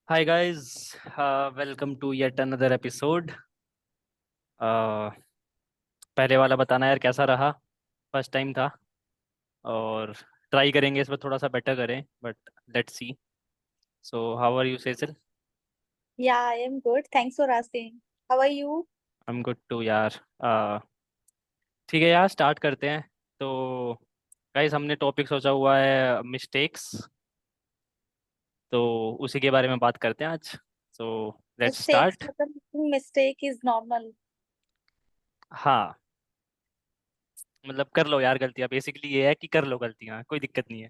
Hi guys, welcome to yet another episode. पहले वाला बताना यार कैसा रहा। फर्स्ट टाइम था और ट्राई करेंगे इस बार थोड़ा सा बेटर करें but let's see. So how are you Sejal? Yeah, I am good. Thanks for asking. How are you? I am good too यार। ठीक है यार, स्टार्ट करते हैं। तो गाइस, हमने टॉपिक सोचा हुआ है मिस्टेक्स, तो उसी के बारे में बात करते हैं आज। So let's Mistakes, start. मतलब making mistake is normal. हाँ, मतलब कर लो यार गलतियाँ, बेसिकली ये है कि कर लो गलतियाँ, कोई दिक्कत नहीं है।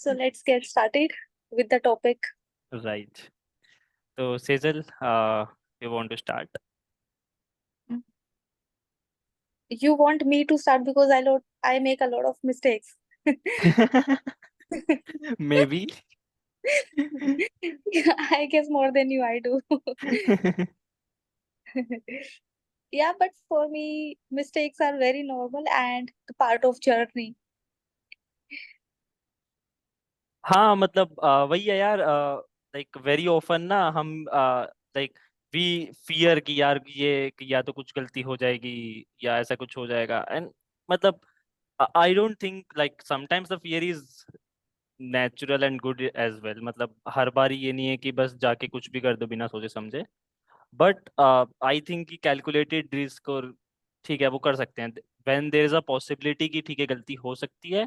So let's get started with the topic. Right. तो Sejal, you want to start? You want me to start because I make a lot of mistakes. May be. I guess more than you I do. Yeah, but for me, mistakes are very normal and the part of journey. हाँ मतलब वही है यार। Like very often ना हम like we fear कि यार ये कि या तो कुछ गलती हो जाएगी या ऐसा कुछ हो जाएगा। एंड मतलब I don't think like sometimes the fear is natural and good as well. मतलब हर बार ये नहीं है कि बस जाके कुछ भी कर दो बिना सोचे समझे। बट आई थिंक कि कैलकुलेटेड रिस्क और ठीक है वो कर सकते हैं when there is a possibility कि ठीक है गलती हो सकती है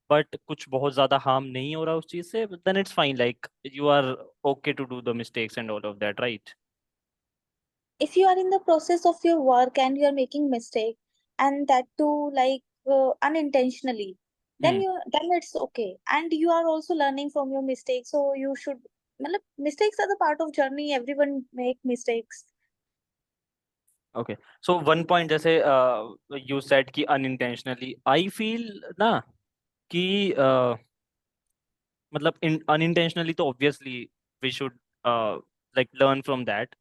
बट कुछ बहुत ज्यादा हार्म नहीं हो रहा उस चीज से, then it's fine. Like you are okay to do the mistakes and all of that, right? If you are in the process of your work and you are making mistake, and that too like unintentionally, then hmm. then it's okay, and you are also learning from your mistakes, so you should, मतलब mistakes are the part of journey. Everyone make mistakes. Okay. So one point जैसे you said कि unintentionally, I feel ना कि मतलब unintentionally तो obviously we should like learn from that.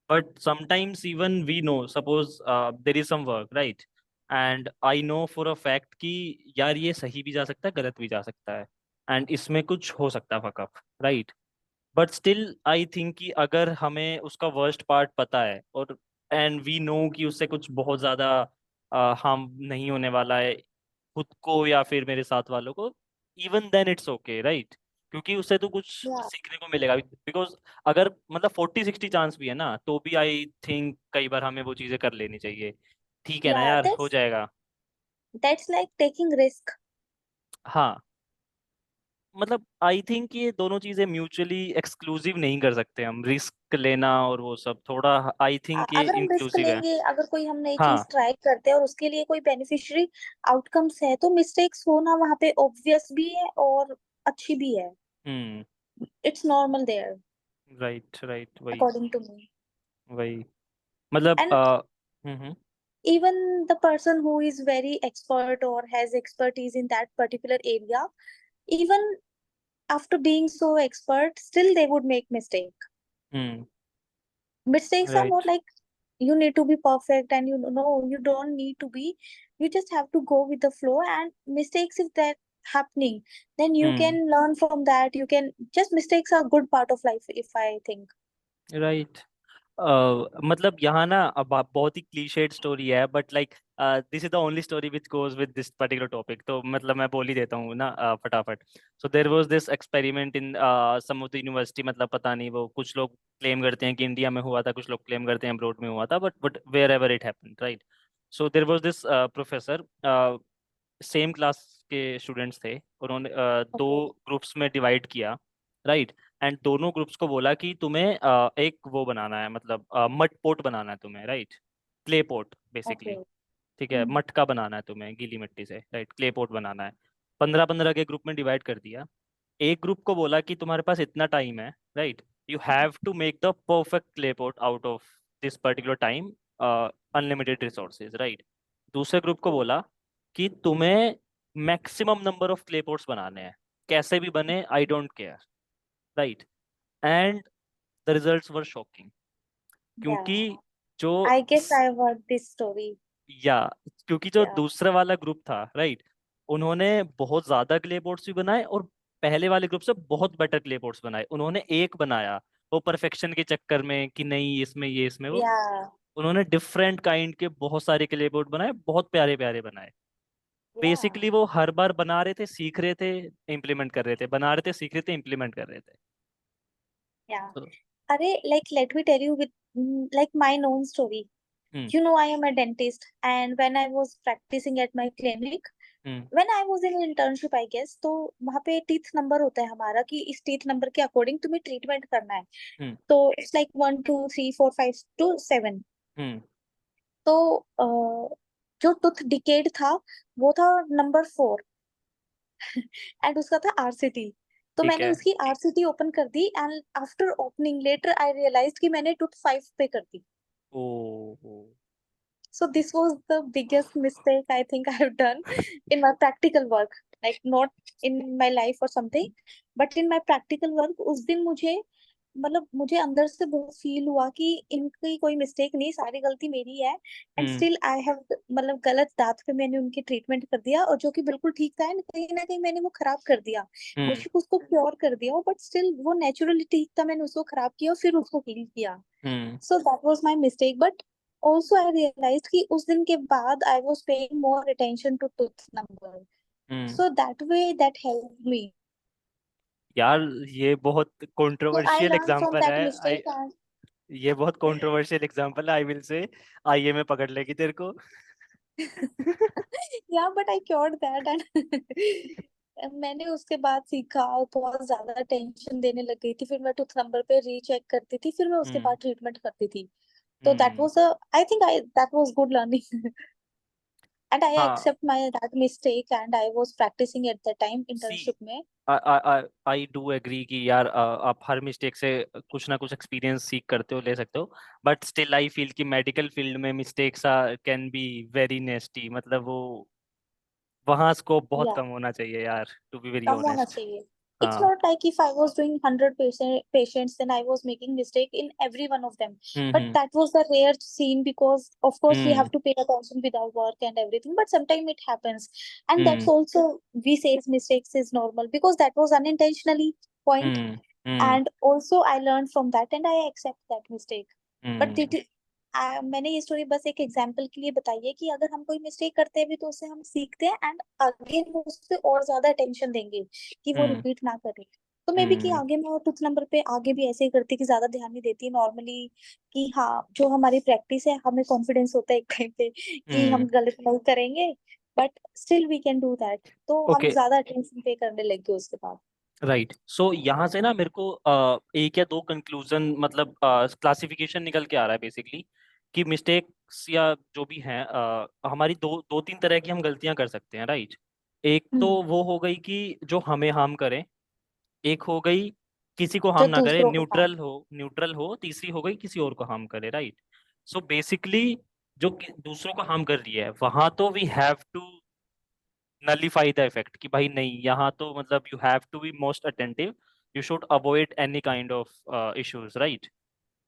but sometimes even we know, suppose there is some work, right? And I know for a fact कि यार ये सही भी जा सकता है गलत भी जा सकता है एंड इसमें कुछ हो सकता है fuckup, right? But still I think कि अगर हमें उसका वर्स्ट पार्ट पता है और एंड वी नो कि उससे कुछ बहुत ज़्यादा हार्म नहीं होने वाला है खुद को या फिर मेरे साथ वालों को, even then it's okay, right? क्योंकि उससे तो कुछ Yeah, सीखने को मिलेगा। बिकॉज अगर मतलब 40-60 चांस भी है ना तो भी आई थिंक कई बार हमें वो चीज़ें कर लेनी चाहिए। ठीक है ना yeah, यार, हो that's जाएगा। that's like taking risk. हाँ, मतलब आई थिंक ये दोनों चीज़ें म्यूचुअली एक्सक्लूसिव नहीं कर सकते हम, रिस्क लेना और वो सब थोड़ा। आई थिंक ये अगर हम रिस्क इंक्लूसिव है। लेंगे, अगर कोई हम नई हाँ। चीज ट्राई करते हैं और उसके लिए कोई बेनिफिशियरी आउटकम्स है, तो मिस्टेक्स होना वहां पे ऑब्वियस भी है और अच्छी भी है. Hmm. It's normal there, right right, वही according to me. वही। मतलब And hmm. even the person who is very expert or has expertise in that particular area, even after being so expert, still they would make mistake. Hmm. Mistakes are not right. like you need to be perfect, and you don't need to be. You just have to go with the flow, and mistakes, if that happening, then you hmm. can learn from that. You can just, mistakes are good part of life, if I think. Right. मतलब यहाँ ना अब बहुत ही clichéd story है but like this is the only story which goes with this particular topic, तो मतलब मैं बोल ही देता हूँ ना फटाफट। So there was this experiment in some of the university. मतलब पता नहीं, वो कुछ लोग क्लेम करते हैं कि इंडिया में हुआ था, कुछ लोग क्लेम करते हैं अब्रोड में हुआ था, but wherever it happened, right? So there was this professor, same class के स्टूडेंट्स थे। उन्होंने दो Okay. ग्रुप्स में डिवाइड किया, राइट? एंड दोनों ग्रुप्स को बोला कि तुम्हें एक वो बनाना है, मतलब मड पोट बनाना है तुम्हें, right? Clay pot basically. Okay. ठीक है, Hmm. मटका बनाना है तुम्हें गीली मिट्टी से, राइट? क्ले पोट बनाना है। 15-15 के ग्रुप में डिवाइड कर दिया। एक ग्रुप को बोला कि तुम्हारे पास इतना टाइम है, right? You have to make the perfect clay pot out of this particular time, unlimited resources, right? दूसरे ग्रुप को बोला कि तुम्हें maximum number of clay pots बनाने हैं, कैसे भी बने, I don't care, right? And the results were shocking, Yeah, क्योंकि जो I guess I have heard this story. या क्योंकि जो Yeah. दूसरा वाला ग्रुप था, राइट, उन्होंने बहुत ज्यादा क्ले पोट्स भी बनाए और पहले वाले ग्रुप से बहुत बेटर क्ले पोट्स बनाए, उन्होंने एक बनाया वो परफेक्शन के चक्कर में कि नहीं इसमें ये इसमें वो, या उन्होंने डिफरेंट काइंड के बहुत सारे क्ले पोट बनाए, बहुत प्यारे प्यारे बनाए। या बेसिकली वो हर बार बना रहे थे, सीख रहे थे, इम्प्लीमेंट कर रहे थे, बना रहे थे, सीख रहे थे, इम्प्लीमेंट कर रहे थे। या तो अरे, like let me tell you with like my own story. Hmm You know, I am a dentist, and when I was practicing at my clinic, hmm when I was in internship, I guess, तो वहाँ पे teeth number होता है हमारा कि इस teeth number के according तुम्हें ट्रीटमेंट करना है। हम्म तो इट्स लाइक 1 2 3 4 5 to 7। हम्म तो जो टूथ डिकेड था वो था नंबर 4, एंड उसका था आरसीटी। तो ठीक मैंने है। उसकी आरसीटी ओपन कर दी, and after opening letter I realise कि मैंने टूथ 5 पे कर दी। ओ ओ So this was the biggest mistake I think I have done in my practical work. Like not in my life or something, but in my practical work, उस दिन मुझे मतलब मुझे अंदर से बहुत फील हुआ कि इनकी कोई मिस्टेक नहीं, सारी गलती मेरी है। And hmm still I have मतलब गलत दांत पे मैंने उनकी ट्रीटमेंट कर दिया, और जो कि बिल्कुल ठीक था, एंड कहीं ना कहीं मैंने वो खराब कर दिया। हम्म बेशक उसको क्योर कर दिया, बट स्टिल वो नेचुरली ठीक था, मैंने उसको खराब किया और फिर उसको हील किया। हम्म So that was my mistake. But also I realized कि उस दिन के बाद I was paying more attention to tooth number. Hmm. So that way that helped me. यार ये बहुत So I controversial learned from example that है। mistake, and ये बहुत कंट्रोवर्शियल एग्जांपल है, आई विल से आईए में पकड़ लेगी तेरे को। yeah, but I cured that, and मैंने उसके बाद सीखा, और बहुत ज्यादा टेंशन देने लग गई थी, फिर मैं टूथ नंबर पे रीचेक करती थी, फिर मैं उसके हम्म बाद ट्रीटमेंट करती थी। तो that hmm. was a, I think I that was good learning. And I हाँ, accept my that mistake, and I was practicing at the time C internship में। आई डू एग्री कि यार आप हर मिस्टेक से कुछ ना कुछ एक्सपीरियंस सीख करते हो, ले सकते हो। बट स्टिल आई फील कि मेडिकल फील्ड में मिस्टेक्स कैन बी वेरी नेस्टी, मतलब वो वहाँ स्कोप बहुत या कम होना चाहिए यार, टू बी वेरी कम होना ऑनेस्ट। चाहिए। It's हाँ। not like if I was doing 100 patients, then I was making mistake in every one of them. But hmm that was the rare scene, because of course we hmm have to pay attention with our work and everything. But sometimes it happens, and that's hmm also, we say mistakes is normal because that was unintentionally point. Hmm hmm And also I learned from that, and I accept that mistake. But हम्म मैंने ये story बस एक example के लिए बताई है कि अगर हम कोई मिस्टेक करते हैं भी तो उससे हम सीखते हैं, एंड आगे हम उससे और ज्यादा अटेंशन देंगे कि वो हम्म रिपीट ना करे। तो मे बी कि हम्म आगे मैं टूथ नंबर पे आगे भी ऐसे ही करती कि ज्यादा ध्यान नहीं देती नॉर्मली, कि हाँ जो हमारी प्रैक्टिस है, हमें कॉन्फिडेंस होता है एक टाइम पे कि हम हम्म। गलत नहीं करेंगे, but still we can do that, तो हम ओके, ज्यादा अटेंशन पे करने लग गए उसके बाद। राइट। सो यहाँ से ना मेरे को एक या दो कंक्लूजन, मतलब क्लासिफिकेशन निकल के आ रहा है बेसिकली, कि मिस्टेक्स या जो भी हैं हमारी दो दो तीन तरह की हम गलतियां कर सकते हैं, राइट। एक तो हम्म। वो हो गई कि जो हमें हार्म करें, एक हो गई किसी को जो हार्म ना करे, दूसरों को, हाँ। न्यूट्रल हो, तीसरी हो गई किसी और को हार्म करे, राइट। सो बेसिकली जो दूसरों को हार्म कर रही है वहां तो we have to nullify the effect, कि भाई नहीं, यहाँ तो मतलब you have to be most attentive, you should avoid any kind of issues, right.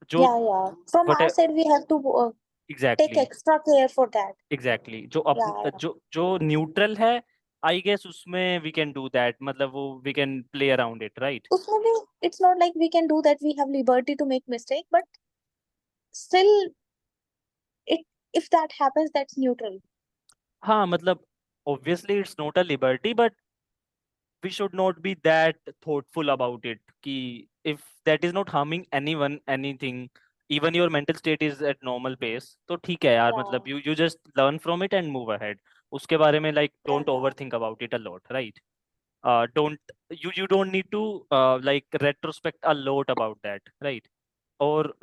जो Yeah, from what our side we have to take exactly extra care for that. Exactly जो Yeah, जो neutral है, I guess उसमें we can do that, मतलब वो we can play around it, right. उसमें भी it's not like we can do that, we have liberty to make mistake, but still it, if that happens, that's neutral. हाँ मतलब obviously it's not a liberty, but we should not be that thoughtful about it, कि if that is not harming anyone anything, even your mental state is at normal pace, तो ठीक है यार, Yeah, मतलब you just learn from it and move ahead। उसके बारे में like yeah, don't overthink about it a lot, right। don't you don't need to like retrospect a lot about that, right। or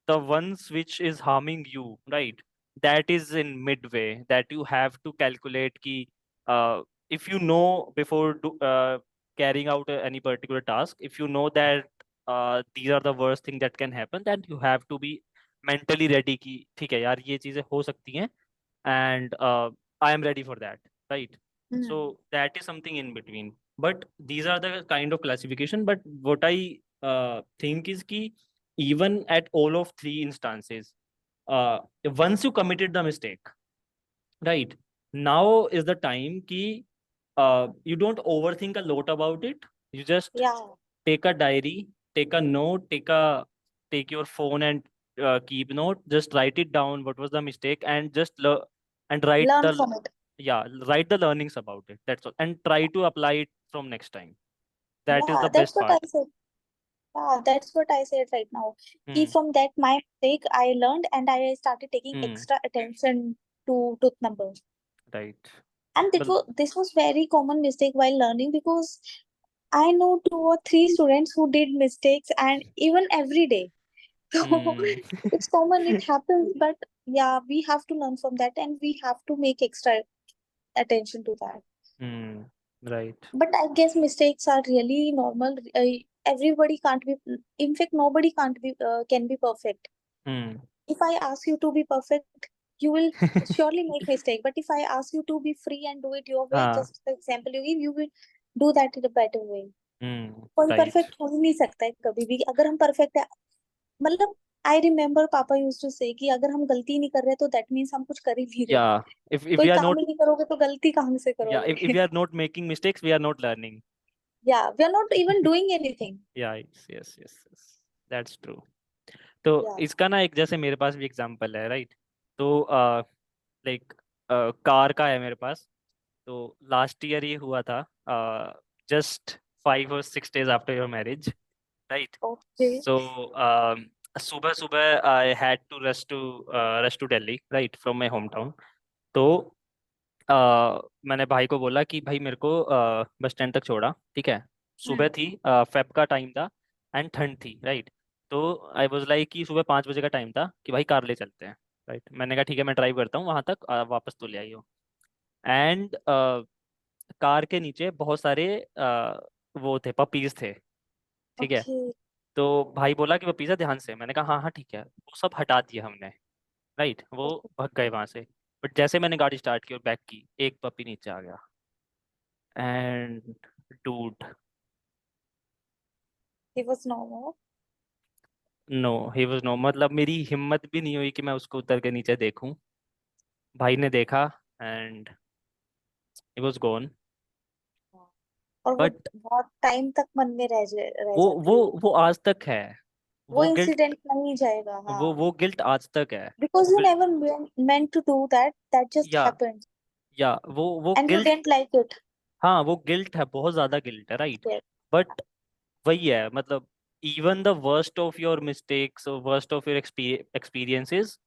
the ones which is harming you, right, that is in midway, that you have to calculate ki if you know before carrying out any particular task, if you know that these are the worst thing that can happen, then you have to be mentally ready कि ठीक है यार ये चीजें हो सकती हैं, and I am ready for that, right। So hmm, that is something in between, but these are the kind of classification, but what I think is कि even at all of three instances, uh, once you committed the mistake, right, now is the time कि you don't overthink a lot about it, You just Yeah, take a diary, take a note, take your phone and keep note. Just write it down. What was the mistake, and just and write learn the, from it. yeah, write the learnings about it. That's all, and try to apply it from next time. That is Yeah, the that's best what I part. said. Yeah, that's what I said right now. Ki Hmm. from that my mistake, I learned and I started taking Hmm. extra attention to tooth numbers. Right. And Well. this was very common mistake while learning, because I know two or three students who did mistakes and even every day. So Hmm. it's common, it happens, but yeah, we have to learn from that and we have to make extra attention to that. Hmm. Right. But I guess mistakes are really normal. Everybody can't be, in fact, nobody can't be can be perfect. Hmm. If I ask you to be perfect, you will surely make mistake. But if I ask you to be free and do it your way, हाँ. just the example you will do that in a better way. Hmm. कोई Right. Perfect हो ही नहीं सकता है कभी भी, अगर हम परफेक्ट है, मतलब आई रिमेम्बर पापा यूज्ड टू से कि अगर हम गलती नहीं कर रहे तो दैट मीन्स हम कुछ कर ही नहीं रहे। Yeah. If कोई we are काम not, ही नहीं करोगे तो गलती कहाँ से yeah, if करोगे? we are not making mistakes, we are not learning. या we are not even doing anything. Yeah. Yes. Yes. Yes. Yes. That's true. तो या इसका ना एक, जैसे मेरे पास भी एग्जांपल है, राइट? तो लाइक कार का है मेरे पास। तो लास्ट ईयर ये हुआ था, just 5 or 6 days after your marriage, right? Okay. So सुबह सुबह I had to rush to Delhi, right, from my home town. तो मैंने भाई को बोला कि भाई मेरे को बस स्टैंड तक छोड़ा, ठीक है? सुबह हम्म। थी, फेब का टाइम था, एंड ठंड थी, राइट? तो आई वाज लाइक कि सुबह 5 बजे का टाइम था कि भाई कार ले चलते हैं, राइट? मैंने कहा ठीक है, मैं ड्राइव करता हूँ वहां तक, वापस तो ले आई हो। एंड कार के नीचे बहुत सारे वो थे, पपीज थे, ठीक है? ओके। तो भाई बोला कि पपीज है, ध्यान से। मैंने कहा हाँ हाँ ठीक है, वो सब हटा दिया हमने, राइट? वो भग गए वहां से। बट जैसे मैंने गाड़ी स्टार्ट की और बैक की, एक पपी नीचे आ गया। And dude, he was no more. No, he was no, मतलब मेरी हिम्मत भी नहीं हुई कि मैं उसको उतर के नीचे देखूं। भाई ने देखा, एंड ही वाज गॉन। और वो बट बहुत टाइम तक मन में रह वो वो जाती है। वो आज तक है। वो वो गिल्ट, इंसिडेंट नहीं जाएगा। हाँ, वो गिल्ट आज तक है। Because you bill- never meant to do that, that just या happened या वो and you guilt, didn't like it। हाँ वो गिल्ट है, बहुत ज्यादा गिल्ट है, राइट? Yes। बट वही है, मतलब even the worst of your mistakes, worst of your experiences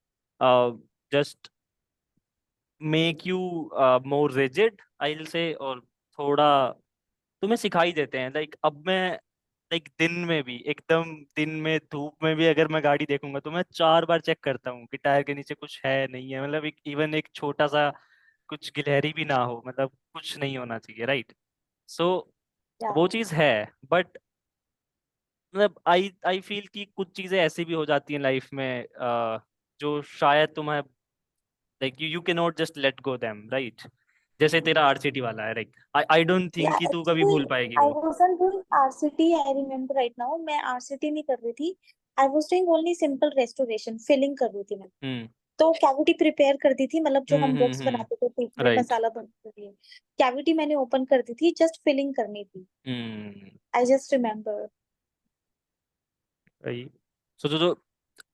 just make you more rigid, I will say, और थोड़ा तुम्हें सिखाई देते हैं। लाइक अब मैं, लाइक दिन में भी, एकदम दिन में धूप में भी अगर मैं गाड़ी देखूंगा तो मैं 4 बार चेक करता हूँ कि टायर के नीचे कुछ है नहीं है, मतलब एक इवन एक छोटा सा कुछ गिलहरी भी ना हो, मतलब कुछ नहीं होना चाहिए, राइट? सो या वो चीज़ है। बट मतलब आई आई फील कि कुछ चीज़ें ऐसी भी हो जाती हैं लाइफ में, जो शायद तुम्हें, like you can not just let go them, right? जैसे तेरा आरसीटी वाला है, लाइक आई डोंट या थिंक कि तू कभी एक्चुअली भूल पाएगी आई वो। Wasn't doing RCT. I remember right now, मैं आरसीटी नहीं कर रही थी। I was doing only simple restoration, filling कर रही थी मैं। हम्म। तो कैविटी प्रिपेयर कर दी थी, मतलब जो हम बॉक्स बनाते थे टीथ में राइट। मसाला बनाने के लिए, कैविटी मैंने ओपन कर दी थी, जस्ट फिलिंग करनी थी। हम्म। I just remember. वही। सो जो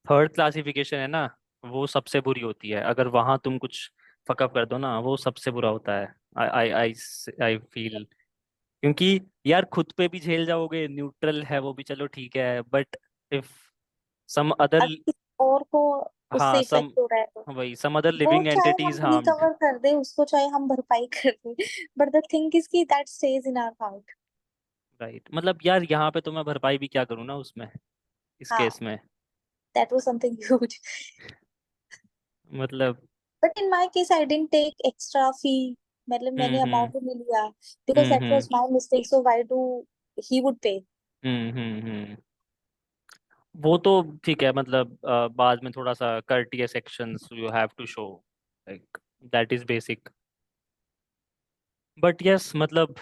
थर्ड क्लासिफिकेशन है ना, वो सबसे बुरी होती है। अगर वहां तुम कुछ फकअप कर दो ना, वो सबसे बुरा होता है। आई आई आई आई फील, क्योंकि यार खुद पे भी झेल जाओगे, न्यूट्रल है वो भी, चलो ठीक है, बट इफ सम अदर, अब किसी और को उससे हाँ सम, इफेक्ट हो रहा है तो वही सम अदर वो लिविंग चाहे हम एंटिटीज हार्म्ड। रिकवर कर दे उसको, चाहे हम भरपाई कर दे, बट द थिंग इज कि that stage in our heart. Right, मतलब यार यहाँ पे तो मैं भरपाई भी क्या करूँ ना उसमें, इस हाँ, केस में, दैट वाज समथिंग ह्यूज। मतलब। But in my case I didn't take extra fee, मतलब मैंने हम्म। अमाउंट भी नहीं लिया, because that hmm. Was my mistake, so why do he would pay. हम्म। वो तो ठीक है, मतलब बाद में थोड़ा सा courteous actions you have to show, like that is basic। but yes, मतलब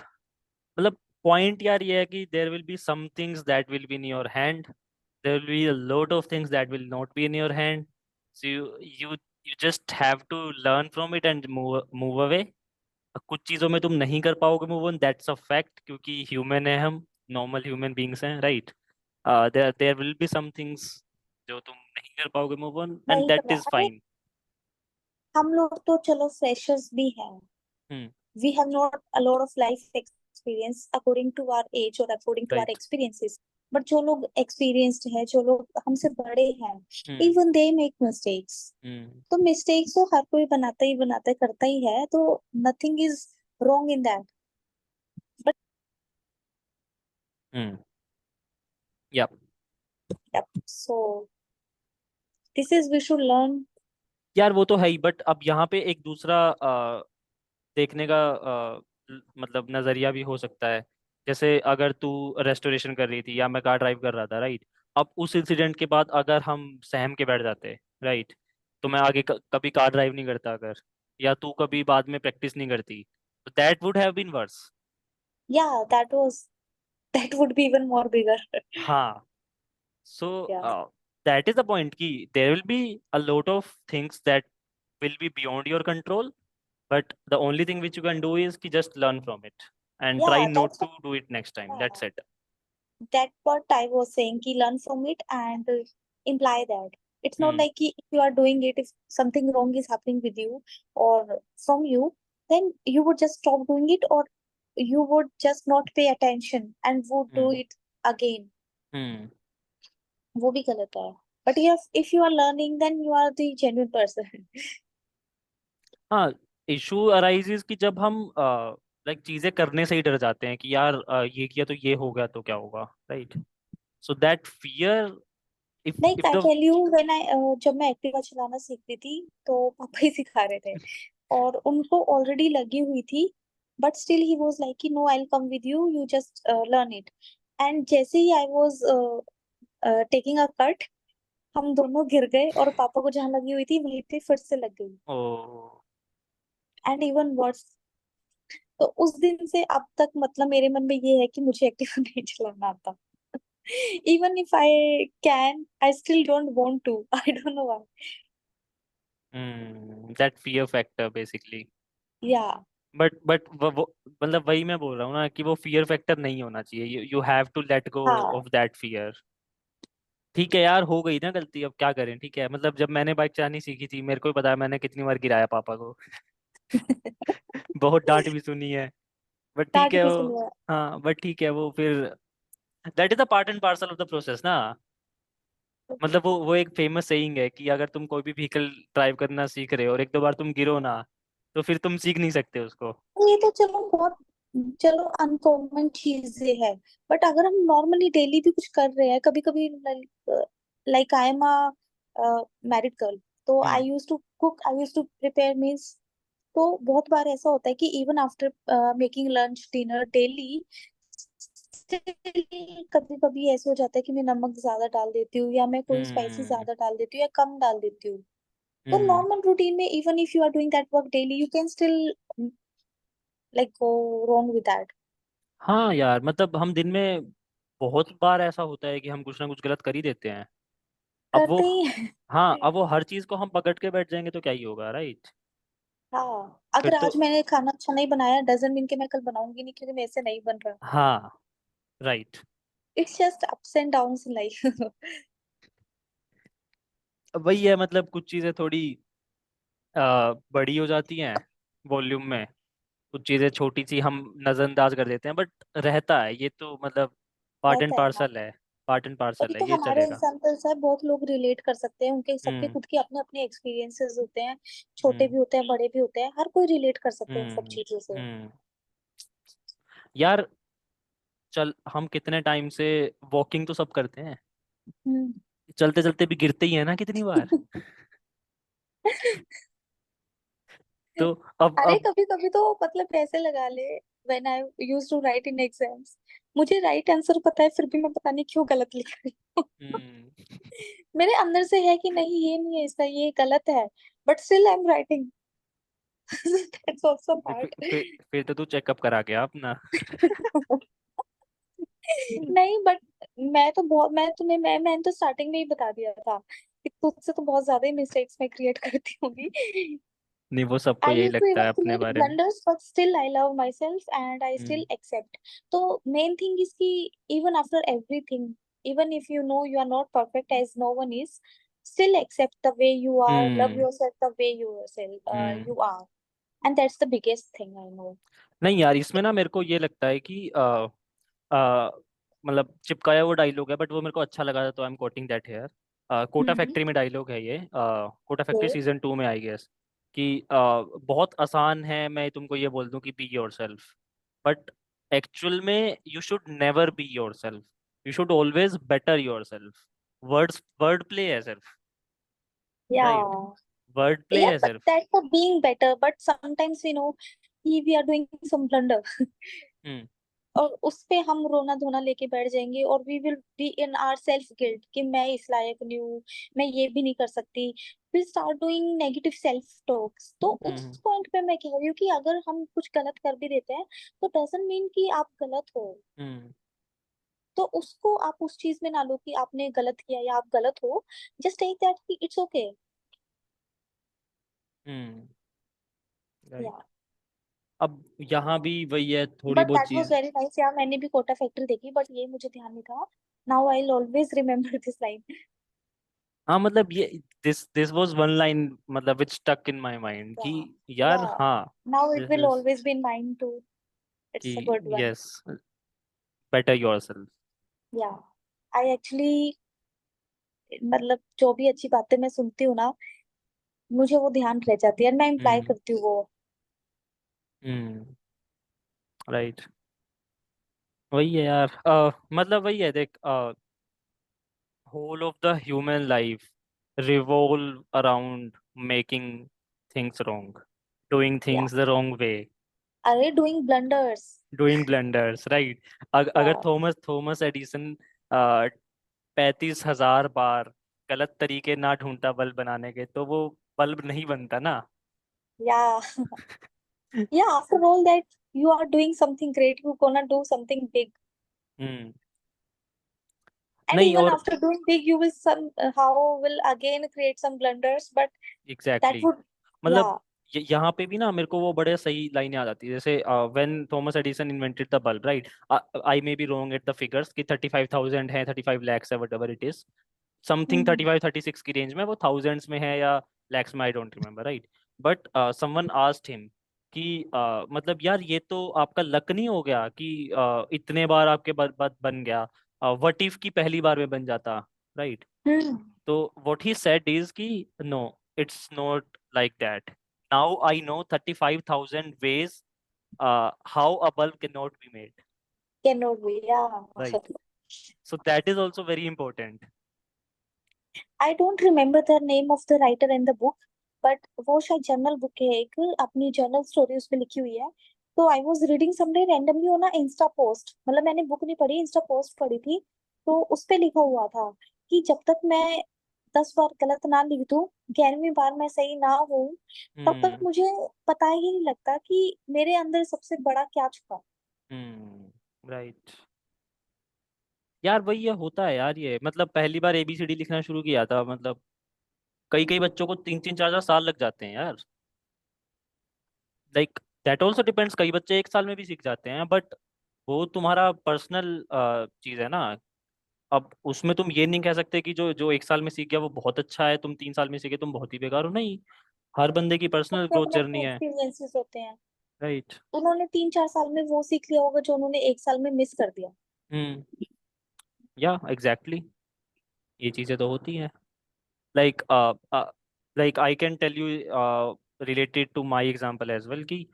पॉइंट यार ये है कि there will be some things that will be in your hand, there will be a lot of things that will not be in your hand, so you just have to learn from it and move away। कुछ चीज़ों में तुम नहीं कर पाओगे move on, that's a fact, क्योंकि human है हम। नॉर्मल ह्यूमन बीइंग्स हैं, right? There will be some things जो तुम नहीं कर पाओगे मूव ऑन, एंड नहीं दैट करना, इज अरे फाइन। हम लोग तो चलो फ्रेशर्स भी हैं, hmm. we have not a lot of life experience according to our age or according to our right. experiences, but जो लोग experienced हैं, जो लोग हमसे बड़े हैं, हम्म। even they make mistakes. हम्म। तो मिस्टेक्स तो हर कोई बनाता ही करता ही है, तो nothing is wrong in that. But हम्म। या yeah, so this is we should learn. यार वो तो है ही, बट अब यहाँ पे एक दूसरा देखने का मतलब नजरिया भी हो सकता है। जैसे अगर तू रेस्टोरेशन कर रही थी या मैं कार ड्राइव कर रहा था, राइट? अब उस इंसिडेंट के बाद अगर हम सहम के बैठ जाते, राइट, तो मैं आगे कभी कार ड्राइव नहीं करता अगर, या तू कभी बाद में प्रैक्टिस नहीं करती, तो that would have been worse. Yeah, that would be even more bigger. हाँ। So Yeah, that is the point कि there will be a lot of things that will be beyond your control, but the only thing which you can do is ki just learn from it and try yeah, not to do it next time. yeah. That's it. That what I was saying, ki learn from it and imply that. It's not Hmm. like ki if you are doing it, if something wrong is happening with you or from you, then you would just stop doing it, or you would just not pay attention and would do Hmm. it again. Hmm. वो भी गलत है. But if you are learning, then you are the genuine person. हाँ, issue arises कि जब हम like चीजें करने से ही डर जाते हैं कि यार ये किया तो ये हो गया तो क्या होगा, right? So that fear, Like if I the tell you, when I जब मैं एक्टिवा चलाना सीख रही थी, तो पापा ही सिखा रहे थे, और उनको ऑलरेडी लगी हुई थी, but still he was like कि no, I will come with you, you just learn it. And जैसे ही I was taking a cut, हम दोनों गिर गए, और पापा को जहां लगी हुई थी वहीं पे फिर से लग गई. ओ, एंड इवन वर्स. तो उस दिन से अब तक मतलब मेरे मन में ये है कि मुझे एक्टिवा नहीं चलाना आता. Even if I can, I still don't want to. I don't know why. That fear factor basically. Yeah. But वो मतलब वही मैं बोल रहा हूँ ना कि वो फियर फैक्टर नहीं होना चाहिए, you have to let go हाँ. Of that fear. ठीक है यार, हो गई ना गलती, अब क्या करें, ठीक है, मतलब जब मैंने बाइक चलानी सीखी थी मेरे को भी पता है मैंने कितनी बार गिराया पापा को। बहुत डांट भी सुनी है, बट ठीक डांट है भी वो। सुनी है. हाँ बट ठीक है वो फिर, that is the part and parcel of the process ना। मतलब वो एक फेमस सेइंग है कि अगर तुम कोई भी व्हीकल ड्राइव करना सीख रहे हो और एक दो बार तुम गिरो ना, तो फिर तुम सीख नहीं सकते उसको। ये तो चलो बहुत, चलो अनकॉमन चीजें है. बट अगर हम नॉर्मली डेली भी कुछ कर रहे हैं, कभी कभी, like I am a married girl, तो hmm. I use to cook, I use to prepare meals. तो बहुत बार ऐसा होता है कि even after making lunch dinner daily, कभी कभी ऐसे हो जाता है कि मैं नमक ज्यादा डाल देती हूँ, या मैं कोई स्पाइसी हम्म। ज्यादा डाल देती हूँ या कम डाल देती हूँ. तो हम्म। नॉर्मल रूटीन में, even if you are doing that work daily, you can still like go wrong with that. हाँ यार, मतलब हम दिन में बहुत बार ऐसा होता है कि हम कुछ ना कुछ गलत कर ही देते हैं। अब वो, करते ही हैं. हाँ, अब वो हर चीज को हम पकड़ के बैठ जाएंगे तो क्या ही होगा, राइट? हाँ, फिर अगर तो, आज मैंने खाना अच्छा नहीं बनाया, डजंट मीन कि मैं कल बनाऊंगी नहीं, क्योंकि मेरे से नहीं बन रहा. हाँ, right. It's just ups and downs in life. अब वही है, मतलब कुछ चीजें थोड़ी बड़ी हो जाती हैं वॉल्यूम में, कुछ चीजें छोटी सी हम नजरअंदाज कर देते हैं, बट रहता है ये तो, मतलब पार्ट एंड रहता है, हाँ. पार्सल है, पार्ट एंड वही पार्सल है, तो ये हमारे चलेगा। एग्जाम्पल्स है, बहुत लोग रिलेट कर सकते हैं, उनके सबके हम्म। खुद के अपने अपने एक्सपीरियंसेस होते हैं. छोटे हम्म। भी होते हैं, बड़े भी होते हैं, हर कोई रिलेट कर सकते हैं इन सब हम्म। चीजों से. हम्म। यार चल, हम कितने टाइम से वॉकिंग तो सब करते हैं, हम्म. चलते चलते भी गिरते ही है ना कितनी बार। तो अरे अब कभी कभी तो मतलब ऐसे लगा ले, when I used to write in exams, मुझे राइट आंसर पता है, फिर भी मैं पता नहीं क्यों गलत लिख रही हूँ. हम्म, मेरे अंदर से है कि नहीं, ये नहीं है, इसका ये गलत है, but still I am writing. That's also फिर पार्ट. फिर तो तू चेकअप करा गया अपना। नहीं, बट मैंने तो स्टार्टिंग में ही बता दिया था कि तुझसे तो बहुत ज्यादा ही मिस्टेक्स मैं क्रिएट करती होंगी. नहीं, वो सबको I यही used to लगता है even अपने create बारे में। blunders, but still I love myself and I still hmm. accept. So main thing is कि even after everything, even if you know you are not perfect as no one is, still accept the way you are, love hmm. yourself the way hmm. you are, and that's the biggest thing I know. नहीं यार, इसमें ना मेरे को ये लगता है कि आ, मतलब चिपकाया हुआ डायलॉग है, बट वो मेरे को अच्छा लगा था, तो I am quoting that here. Kota हम्म। फैक्ट्री में डायलॉग है ये, कोटा फैक्ट्री Okay. सीजन 2 में आई गेस, कि बहुत आसान है मैं तुमको ये बोल दूं कि be yourself, but actual में you should never be yourself, you should always better yourself. Word play है सिर्फ, राइट? Yeah. वर्ड प्ले Yeah, है but सिर्फ। that's for being better. But sometimes we know we are doing some blunder. हम्म। और उस पे हम रोना धोना लेके बैठ जाएंगे और we will be in our self guilt कि मैं इस लायक नहीं हूँ, मैं ये भी नहीं कर सकती। We start doing negative self talks. तो उस हम्म। पॉइंट पे मैं कह रही हूँ कि अगर हम कुछ गलत कर भी देते हैं तो डजंट मीन कि आप गलत हो। हम्म। तो उसको आप उस चीज में ना लो कि आपने गलत किया या आप गलत हो। जस्ट टेक दैट कि इट्स ओके। हम्म। या राइट। अब यहाँ भी वही है, थोड़ी बट बहुत दैट वाज चीज। वेरी नाइस यार, मैंने भी कोटा फैक्ट्री देखी बट ये मुझे ध्यान नहीं था। Now I will always remember this line. हाँ मतलब ये, this this was one line मतलब विच स्टक इन माय माइंड कि Yeah, यार yeah. हाँ, Now it this will is always be in mind too. कि It's a good one. Yes, better yourself. Yeah. I actually मतलब जो भी अच्छी बातें मैं सुनती हूँ ना, मुझे वो ध्यान रह जाती है और मैं इम्प्लाई हम्म। करती हूँ वो। हम्म। राइट। वही है यार, मतलब वही है देख, whole of the human life revolve around making things wrong, doing Yeah. things the wrong way, अरे doing blunders. doing blunders, right? अगर Yeah. थॉमस थॉमस एडिसन 35,000 बार गलत तरीके ना ढूंढता बल्ब बनाने के, तो वो बल्ब नहीं बनता ना। Yeah. Yeah. After all that, you are doing something great. You're gonna do something big. Hmm. And नहीं, even और after doing big, you will somehow will again create some blunders. But that exactly would, मतलब yeah. यहाँ पे भी ना मेरे को वो बड़े सही लाइन याद आती है, जैसे when Thomas Edison invented the bulb, right? I may be wrong at the figures कि 35,000 है, 35 lakhs है, what ever it is, something Hmm. 35-36 की रेंज में, वो थाउजेंड्स में है या लैक्स में, I don't remember, right? But someone asked him कि मतलब यार ये तो आपका लक नहीं हो गया कि इतने बार आपके बन गया, व्हाट इफ की पहली बार में बन जाता, राइट? Hmm. तो व्हाट ही सेड इज कि no, it's not like that, now I know 35,000 ways how a bulb cannot be made, Cannot be, yeah. right? So that is also very important. I don't remember the name of the writer in the book, but वो शायद journal book है एक, अपनी journal story उसमें लिखी हुई है। तो I was reading someday randomly on Insta post, मतलब मैंने बुक नहीं पढ़ी, इंस्टा पोस्ट पढ़ी थी। तो उस पे लिखा हुआ था कि जब तक मैं 10 बार गलत ना लिख दूं, 11वीं बार मैं सही ना हूं, तब तक हम्म। मुझे पता ही नहीं लगता कि मेरे अंदर सबसे बड़ा क्या छुपा। हम्म। राइट। यार वही ये होता है यार, ये मतलब पहली बार ABCD लिखना शुरू किया था, मतलब कई कई बच्चों को 3-3 4-4 साल लग जाते हैं यार, लाइक दैट ऑल्सो डिपेंड्स, कई बच्चे 1 साल में भी सीख जाते हैं, बट वो तुम्हारा पर्सनल चीज है ना। अब उसमें तुम ये नहीं कह सकते कि जो जो 1 साल में सीख गया वो बहुत अच्छा है, तुम 3 साल में सीखे तुम बहुत ही बेकार हो, नहीं। हर बंदे की पर्सनल सबके ग्रोथ अपने जर्नी अपने है, एक्सपीरियंसेस होते हैं। राइट? उन्होंने 3-4 साल में वो सीख लिया होगा जो उन्होंने 1 साल में मिस कर दिया। हम्म। या एग्जैक्टली, ये चीजें तो होती हैं, like like I can tell you related to my example as well कि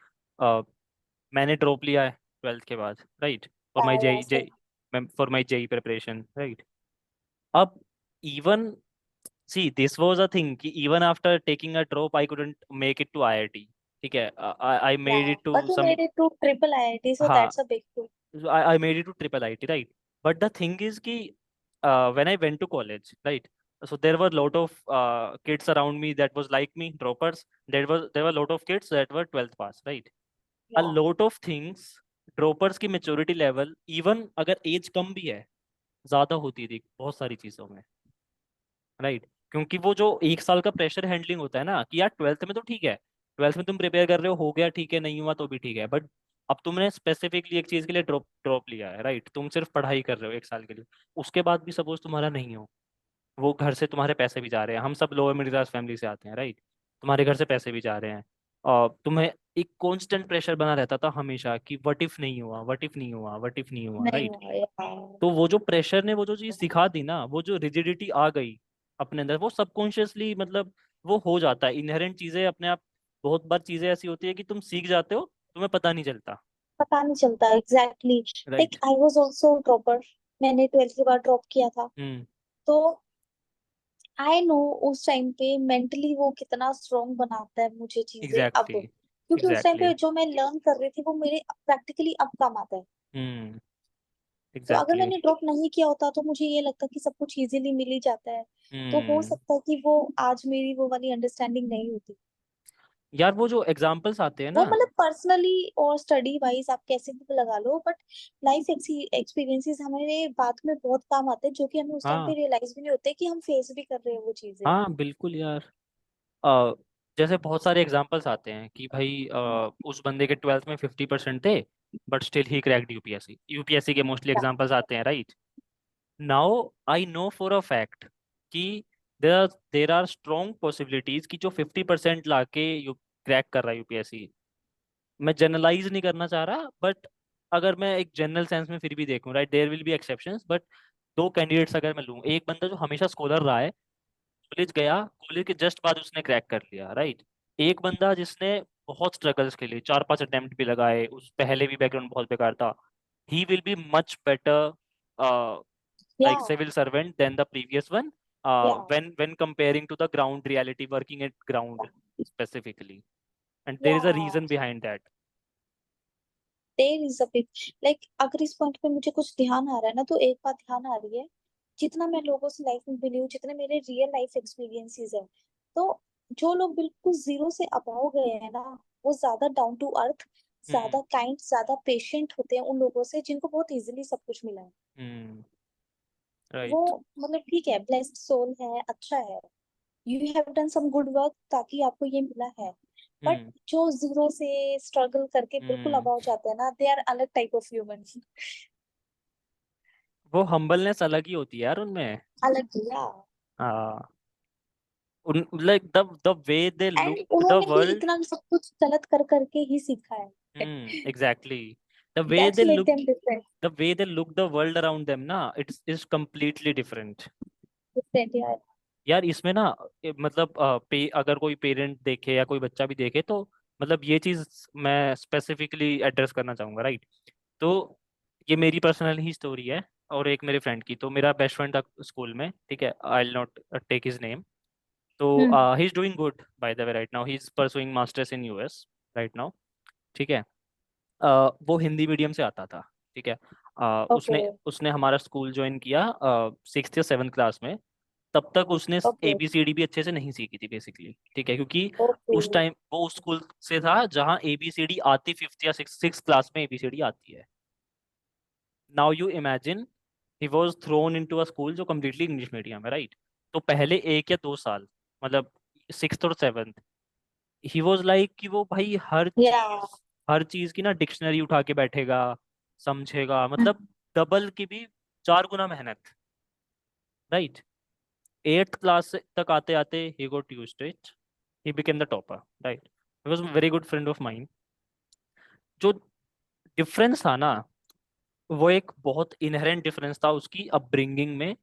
मैंने ड्रॉप लिया है 12th के बाद, राइट? फॉर माई या JEE same. For my JEE preparation, right? अब even see this was a thing कि even after taking a drop I couldn't make it to IIT, ठीक है, आई या made it to but you some, made it to triple IIT, so हाँ, that's a big thing. I made it to triple IT, right? But the thing is कि when I went to college, right? So there were a lot of kids around me that was like me, droppers. There were a lot of kids that were 12th pass, right? A या lot of things, droppers की maturity level, even अगर age कम भी है, ज्यादा होती थी बहुत सारी चीजों में, राइट? क्योंकि वो जो 1 साल का प्रेशर हैंडलिंग होता है ना, कि यार 12th में तो ठीक है, ट्वेल्थ में तुम प्रिपेयर कर रहे हो गया ठीक है, नहीं हुआ तो भी ठीक है, बट अब तुमने स्पेसिफिकली एक चीज के लिए ड्रॉप ड्रॉप लिया है, राइट? तुम सिर्फ पढ़ाई कर रहे हो एक साल के लिए, उसके बाद भी सपोज तुम्हारा नहीं हो, वो घर से तुम्हारे पैसे भी जा रहे हैं, हम सब लोअर मिडिल क्लास फैमिली से आते हैं, राइट? तुम्हारे घर से पैसे भी जा रहे हैं, और तुम्हें एक कांस्टेंट प्रेशर बना रहता था हमेशा कि व्हाट इफ नहीं हुआ, व्हाट इफ नहीं हुआ, व्हाट इफ नहीं हुआ, नहीं राइट? हुआ यार। तो वो जो प्रेशर ने वो जो चीज सिखा दी ना, वो जो रिजिडिटी आ गई अपने अंदर, वो सबकॉन्शियसली मतलब वो हो जाता है, इनहेरेंट चीजें अपने आप। बहुत बार चीजें ऐसी होती है कि तुम सीख जाते हो, तुम्हें पता नहीं चलता, पता नहीं चलता exactly. Like right? I was also dropper. मैंने 12th के बाद ड्रॉप किया था। हम्म। तो आई नो उस टाइम पे मेंटली वो कितना स्ट्रांग बनाता है मुझे चीजें अब, एग्जैक्टली। क्योंकि उस टाइम एग्जैक्टली। पे जो मैं लर्न कर रही थी वो मेरे प्रैक्टिकली अब काम आता है। हम्म। तो अगर एग्जैक्टली। मैंने ड्रॉप नहीं किया होता तो मुझे ये लगता कि सब कुछ इजीली मिल ही जाता है। तो हो हम्म। सकता है कि वो आज मेरी वो वाली अंडरस्टैंडिंग नहीं होती। यार वो जो एग्जाम्पल्स आते हैं वो ना। मतलब पर्सनली और स्टडी वाइज आप कैसे भी लगा लो, बट लाइफ एक्सपीरियंसेस हमारे बाद में बहुत काम आते हैं, जो कि हमें उस टाइम पे हाँ। रियलाइज भी नहीं होते कि हम फेस भी कर रहे हैं वो चीजें। हाँ बिल्कुल यार। अ, जैसे बहुत सारे एग्जांपल्स आते हैं कि भाई उस बंदे के ट्वेल्थ में 50% थे, but still he cracked UPSC. UPSC के मोस्टली एग्जांपल्स आते हैं, right? Now I know for a fact कि देर आर स्ट्रॉन्ग पॉसिबिलिटीज कि जो 50% लाके यू क्रैक कर रहा है यूपीएससी। मैं जनरलाइज नहीं करना चाह रहा, बट अगर मैं एक जनरल सेंस में फिर भी देखूं, right, there will be exceptions, but दो कैंडिडेट्स अगर मैं लूं, एक बंदा जो हमेशा स्कॉलर रहा है, कॉलेज गया, कॉलेज के जस्ट बाद उसने क्रैक कर लिया, राइट? एक बंदा जिसने बहुत स्ट्रगल्स के लिए 4-5 अटेम्प्ट भी लगाए, उस पहले भी बैकग्राउंड बहुत बेकार था, he will be much better या like civil servant than the previous one, या when comparing to the ground reality, working at ground specifically, and there या is a reason behind that. There is a big, like अगर इस point पे मुझे कुछ ध्यान आ रहा है ना, तो एक बात ध्यान आ रही है। जितना मैं लोगों से लाइफ में मिली हूँ, जितने मेरे रियल लाइफ एक्सपीरियंसेस है, तो जो लोग बिल्कुल जीरो से अबव गए हैं ना, वो ज्यादा डाउन टू अर्थ, हम्म। ज्यादा काइंड, ज्यादा पेशेंट होते हैं उन लोगों से जिनको बहुत इजीली सब कुछ मिला है। हम्म। वो राइट। मतलब ठीक है, ब्लेस्ड सोल है, अच्छा है, you have done some good work ताकि आपको ये मिला है। बट हम्म। जो जीरो से स्ट्रगल करके बिल्कुल हम्म। अबव जाते हैं ना, दे आर अलग टाइप ऑफ ह्यूमन। वो हम्बलनेस अलग ही होती है यार उनमें। अलग किया। हाँ। उन like the way they and look the उन्होंने भी वर्ल्ड। इतना सब कुछ गलत कर करके ही सीखा है। Exactly. The way that's they make look them different. The way they look the world around them ना, it's is completely different. Different यार। यार इसमें ना मतलब अगर कोई पेरेंट देखे या कोई बच्चा भी देखे, तो मतलब ये चीज मैं स्पेसिफिकली एड्रेस करना चाहूंगा, राइट? तो ये मेरी पर्सनल ही स्टोरी है, और एक मेरे फ्रेंड की। तो मेरा बेस्ट फ्रेंड था स्कूल में, ठीक है, I will not take his name. तो hmm. He is doing good by the way, right now he is pursuing masters in US right now, ठीक है। वो हिंदी मीडियम से आता था, ठीक है। ओके। उसने उसने हमारा स्कूल ज्वाइन किया 6th या 7th क्लास में। तब तक उसने ओके। ABCD भी अच्छे से नहीं सीखी थी बेसिकली, ठीक है, क्योंकि ओके। उस टाइम वो उस स्कूल से था जहाँ ABCD आती 5th या 6th क्लास में ABCD आती है। Now you imagine, he was thrown into a school जो कम्प्लीटली इंग्लिश मीडियम है, राइट? तो पहले 1 या 2 साल, मतलब 6th और 7th, ही वॉज लाइक कि वो भाई या हर चीज की ना डिक्शनरी उठा के बैठेगा, समझेगा, मतलब डबल की भी 4 गुना मेहनत, राइट? 8th क्लास तक आते आते ही got used to it, he became the topper, right? He was very good friend of mine. जो डिफरेंस था ना, वो एक बहुत इनहेरेंट डिफरेंस था उसकी अपब्रिंगिंग में,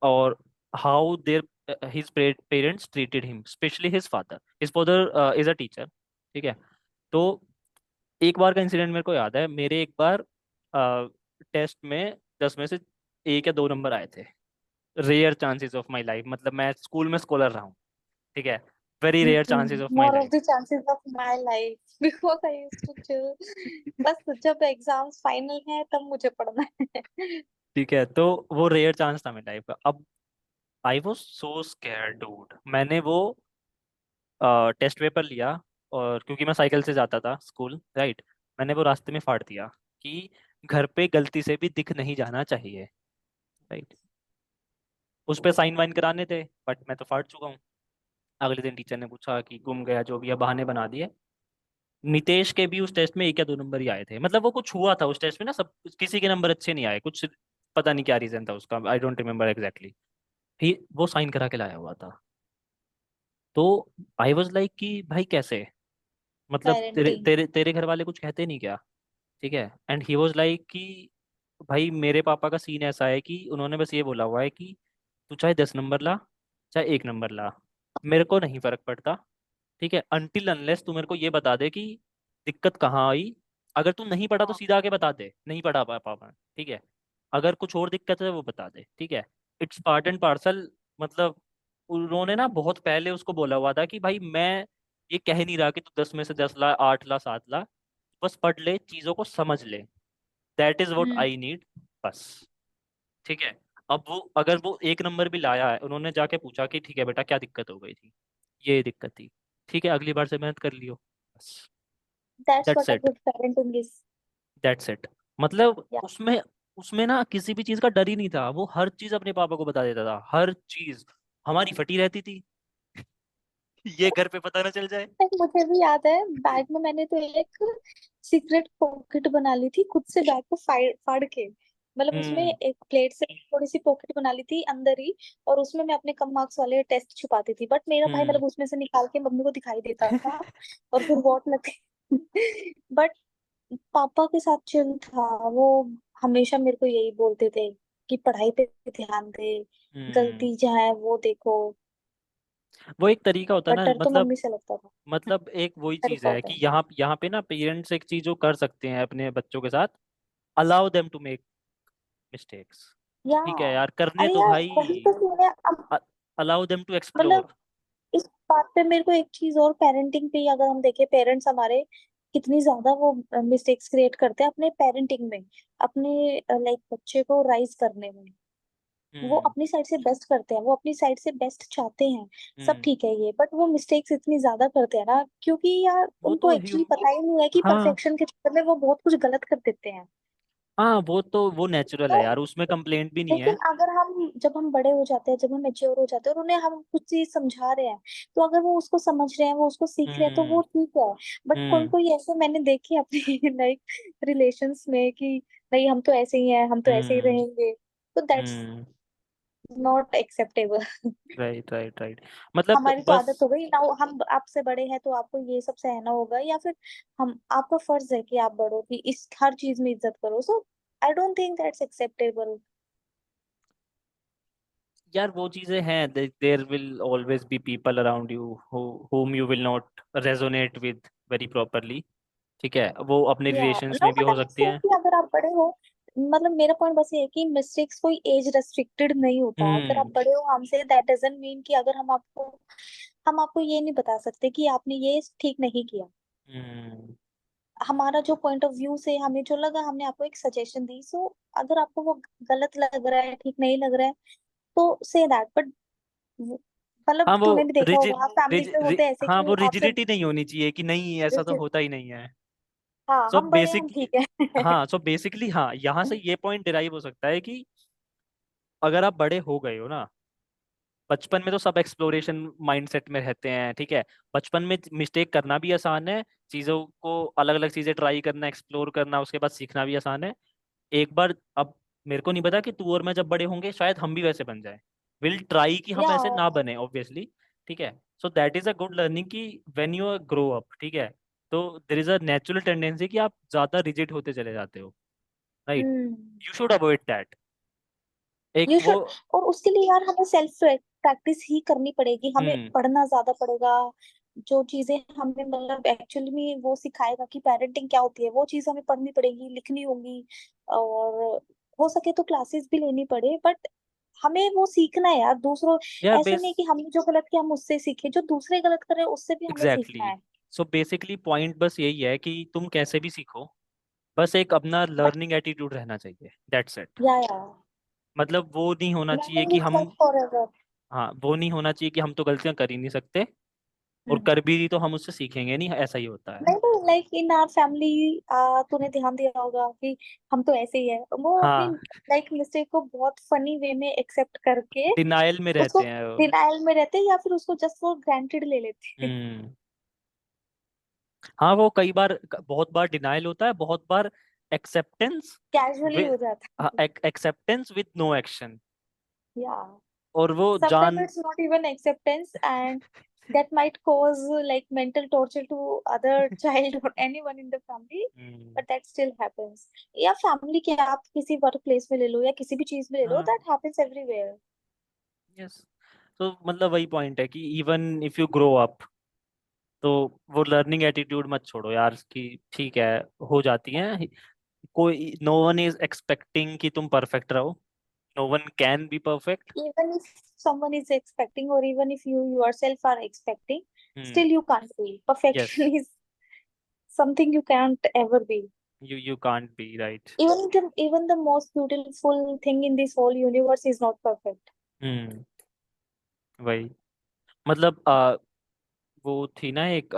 और how their his parents treated him, specially his father is a teacher, ठीक है। तो एक बार का इंसिडेंट मेरे को याद है, मेरे एक बार टेस्ट में 10 में से 1 या 2 नंबर आए थे। Rare chances of my life, मतलब मैं स्कूल में स्कॉलर रहा हूँ, ठीक है, very rare chances of my more of life. The chances of my life because I used to chill. बस जब एग्जाम्स फाइनल है तब मुझे पढ़ना है। ठीक है, तो वो रेयर चांस था मेरी लाइफ का। अब I was so scared dude, मैंने वो टेस्ट पेपर लिया, और क्योंकि मैं साइकिल से जाता था स्कूल, राइट, मैंने वो रास्ते में फाड़ दिया कि घर पे गलती से भी दिख नहीं जाना चाहिए, राइट? उस पे साइन वाइन कराने थे, बट मैं तो फाड़ चुका हूँ। अगले दिन टीचर ने पूछा कि गुम गया, जो भी है, बहाने बना दिए। नितेश के भी उस टेस्ट में 1 या 2 नंबर ही आए थे, मतलब वो कुछ हुआ था उस टेस्ट में ना, सब किसी के नंबर अच्छे नहीं आए, कुछ पता नहीं क्या रीजन था उसका, आई डोंट रिमेम्बर एग्जैक्टली। ही वो साइन करा के लाया हुआ था। तो आई वाज लाइक कि भाई कैसे, मतलब तेरे पेरेंटिंग। तेरे तेरे घर वाले कुछ कहते नहीं क्या? ठीक है। एंड ही वाज लाइक कि भाई मेरे पापा का सीन ऐसा है कि उन्होंने बस ये बोला हुआ है कि तू चाहे 10 नंबर ला, चाहे 1 नंबर ला, मेरे को नहीं फर्क पड़ता। ठीक है, अनटिल अनलेस तू मेरे को ये बता दे कि दिक्कत कहाँ आई। अगर तू नहीं पढ़ा तो हाँ। सीधा आके बता दे, नहीं पढ़ा पापा। ठीक है। अगर कुछ और दिक्कत है वो बता दे, ठीक है। It's part and parcel. मतलब उन्होंने ना बहुत पहले उसको बोला हुआ था कि भाई मैं ये कह नहीं रहा कि तू 10 में से 10 ला, 8 ला, 7 ला, बस पढ़ ले, चीजों को समझ ले। That is what hmm. I need. बस। ठीक है। अब वो अगर वो 1 नंबर भी लाया है, उन्होंने जाके पूछा कि ठीक है बेटा क्या दिक्कत हो गई थी, ये दिक्कत थी, ठीक है, अगली बार से मेहनत कर लियो। बस। That's that's what a it. Good parenting is. That's it. मतलब या। उसमें उसमें ना किसी भी चीज का डर ही नहीं था, वो हर चीज अपने पापा को बता देता था, हर चीज। हमारी फटी रहती थी, ये घर पे पता ना चल जाए। मुझे भी याद है, बैग में मैंने तो एक सीक्रेट पॉकेट बना ली थी खुद से, बैग को फाड़ फाड़ के। मतलब उसमें हम्म। एक प्लेट से थोड़ी सी पॉकेट बना ली थी अंदर ही, और उसमें मैं अपने कम मार्क्स वाले टेस्ट छुपाती थी, बट मेरा भाई हम्म। मतलब उसमें से निकाल के मम्मी को दिखाई देता था, और फिर वॉट लग बट पापा के साथ चिल था वो। हमेशा मेरे को यही बोलते थे कि पढ़ाई पे ध्यान दे, हम्म। गलती जहाँ है वो देखो। वो एक तरीका होता है बट ना, डर तो मतलब मम्मी से लगता था। मतलब एक वही चीज तरीका है होता कि है। यहाँ यहाँ पे ना पेरेंट्स एक चीज जो कर सकते हैं अपने बच्चों के साथ, allow them to make mistakes. Yeah. ठीक है यार, करने अरे दो यार वही भाई। तो सीन है अब। अलाउ देम टू मतलब एक्सप्लोर। इस बात पे मेरे को एक चीज और, पेरेंटिंग पे ही अगर हम देखें, पेरेंट्स हमारे कितनी ज्यादा वो मिस्टेक्स क्रिएट करते हैं अपने पेरेंटिंग में, अपने लाइक बच्चे को राइज करने में। वो हम्म। अपनी साइड से बेस्ट करते हैं, वो अपनी साइड से बेस्ट चाहते हैं। सब हम्म। ठीक है ये, बट वो मिस्टेक्स इतनी ज्यादा करते हैं ना, क्योंकि यार वो उनको तो एक्चुअली पता ही नहीं है कि हाँ। परफेक्शन के चक्कर में वो बहुत कुछ गलत कर देते हैं। हाँ, वो तो वो नेचुरल तो है यार, उसमें कंप्लेंट भी नहीं लेकिन है। अगर हम, जब हम बड़े हो जाते हैं, जब हम मेच्योर हो जाते हैं और उन्हें हम कुछ चीज समझा रहे हैं, तो अगर वो उसको समझ रहे हैं, वो उसको सीख रहे हैं, तो हम्म। वो ठीक है। बट कोई हम्म। कोई ऐसे मैंने देखे अपने लाइक रिलेशंस में कि नहीं हम तो ऐसे ही हैं, हम तो ऐसे ही हम्म। रहेंगे, तो that's hmm. Not acceptable. Right, right, right. मतलब हमारी तो बस। आदत हो गई ना, हम आपसे बड़े हैं तो आपको ये सब सहना होगा, या फिर हम, आपका फर्ज है कि आप बड़ों की इस हर चीज में इज्जत करो, so I don't think that's acceptable. यार वो चीजें हैं, there will always be people around you whom you will not resonate with very properly. ठीक है, वो अपने या रिलेशंस नो, में भी बट हो आई सकती से हैं। कि अगर आप बड़े हो, मतलब मेरा पॉइंट बस ये है कि मिस्टेक्स कोई एज रेस्ट्रिक्टेड नहीं होता। अगर आप हम्म। बड़े हो हमसे, दैट डजंट मीन कि अगर हम आपको ये नहीं बता सकते कि आपने ये ठीक नहीं किया। हम्म। हमारा जो पॉइंट ऑफ व्यू से हमें जो लगा, हमने आपको एक सजेशन दी, सो अगर आपको वो गलत लग रहा है, ठीक नहीं लग रहा है, तो से दैट। बट मतलब हाँ, वो तूने भी देखा रिजिड होगा फैमिली पे होते हैं ऐसे हाँ, वो कि आपसे। रिजिडिटी नहीं होनी चाहिए कि नहीं ऐसा तो होता ही नहीं है। हाँ सो हम बड़े हैं, हम बेसिक ठीक है। हाँ, सो बेसिकली हाँ, यहाँ से ये पॉइंट डिराइव हो सकता है कि अगर आप बड़े हो गए हो ना, बचपन में तो सब एक्सप्लोरेशन माइंडसेट में रहते हैं, ठीक है। बचपन में मिस्टेक करना भी आसान है, चीज़ों को अलग अलग चीज़ें ट्राई करना, एक्सप्लोर करना, उसके बाद सीखना भी आसान है। एक बार अब मेरे को नहीं पता कि तू और मैं जब बड़े होंगे शायद हम भी वैसे बन जाए, विल ट्राई कि हम या ऐसे ना बने ऑब्वियसली। ठीक है। सो that is a good learning कि व्हेन यू ग्रो अप, ठीक है, तो there is a natural tendency कि आप ज्यादा रिजिड होते चले जाते हो। Right. Hmm. You should avoid that. एक यू वो। शुड। और उसके लिए यार हमें सेल्फ प्रैक्टिस ही करनी पड़ेगी, हमें हम्म। पढ़ना ज्यादा पड़ेगा। जो चीजें हमें मतलब एक्चुअली में वो सिखाएगा कि पेरेंटिंग क्या होती है, वो चीज हमें पढ़नी पड़ेगी, लिखनी होगी। और हो सके तो क्लासेस भी लेनी पड़े, बट हमें वो सीखना है यार दूसरों। यार ऐसे बेस नहीं कि हमने जो गलत किया हम उससे सीखे, जो दूसरे गलत कर रहे हैं उससे भी हमें सीखना एग्जैक्टली। है। सो बेसिकली पॉइंट बस यही है कि तुम कैसे भी सीखो, बस एक अपना बट लर्निंग एटीट्यूड रहना चाहिए, दैट्स इट। या मतलब वो नहीं होना चाहिए लर्निंग कि इज हम, लाइक फॉरएवर। हाँ, वो नहीं होना चाहिए कि हम तो गलतियां कर ही नहीं सकते, और हम्म। कर भी दी तो हम उससे सीखेंगे नहीं, ऐसा ही होता है। नहीं तो लाइक इन आवर फैमिली तूने ध्यान दिया होगा कि हम तो ऐसे ही है, वो अपनी हाँ, लाइक मिस्टेक को बहुत फनी वे में एक्सेप्ट करके डिनायल में उसको रहते हैं वो। डिनायल में रहते हैं, या फिर उसको जस्ट फॉर ग्रांटेड ले लेते हैं। हम्म। हाँ, वो कई बार, बहुत बार डिनायल होता है, बहुत बार एक्सेप्टेंस कैजुअली विद हो जाता है। Acceptance with no action. या और वो sometimes जान it's not even acceptance, and that might cause like mental torture to other child or anyone in the family, hmm. but that still happens. या family के आप किसी वर्क प्लेस में ले लो या किसी भी चीज में ले लो, हाँ, that happens everywhere. यस। तो मतलब वही पॉइंट है कि even if you grow up, तो वो लर्निंग एटीट्यूड मत छोड़ो यार, कि ठीक है, हो जाती है। कोई, नो वन इज एक्सपेक्टिंग कि तुम परफेक्ट रहो, no one can be perfect. Even if someone is expecting, or even if you yourself are expecting, hmm. still you can't be. Yes, Perfection is something you can't ever be. You can't be right. Even the most beautiful thing in this whole universe is not perfect. हम्म। वही, मतलब वो थी ना एक,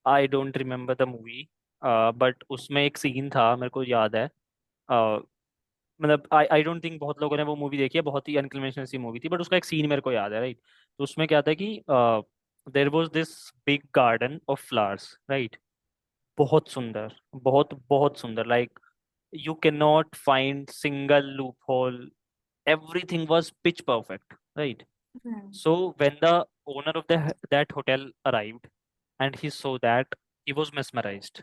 I don't remember the movie, but उसमें एक scene था, मेरे को याद है। मतलब आई आई डोंट थिंक बहुत लोगों ने वो मूवी देखी है, बहुत ही अनकन्वेंशनल सी मूवी थी, बट उसका एक सीन मेरे को याद है, राइट। तो उसमें क्या था कि there was this big garden of flowers, right. बहुत सुंदर, बहुत बहुत सुंदर, like you can not find single loophole, everything was pitch perfect, right. Hmm. So when the owner of that hotel arrived and he saw that, he was mesmerised,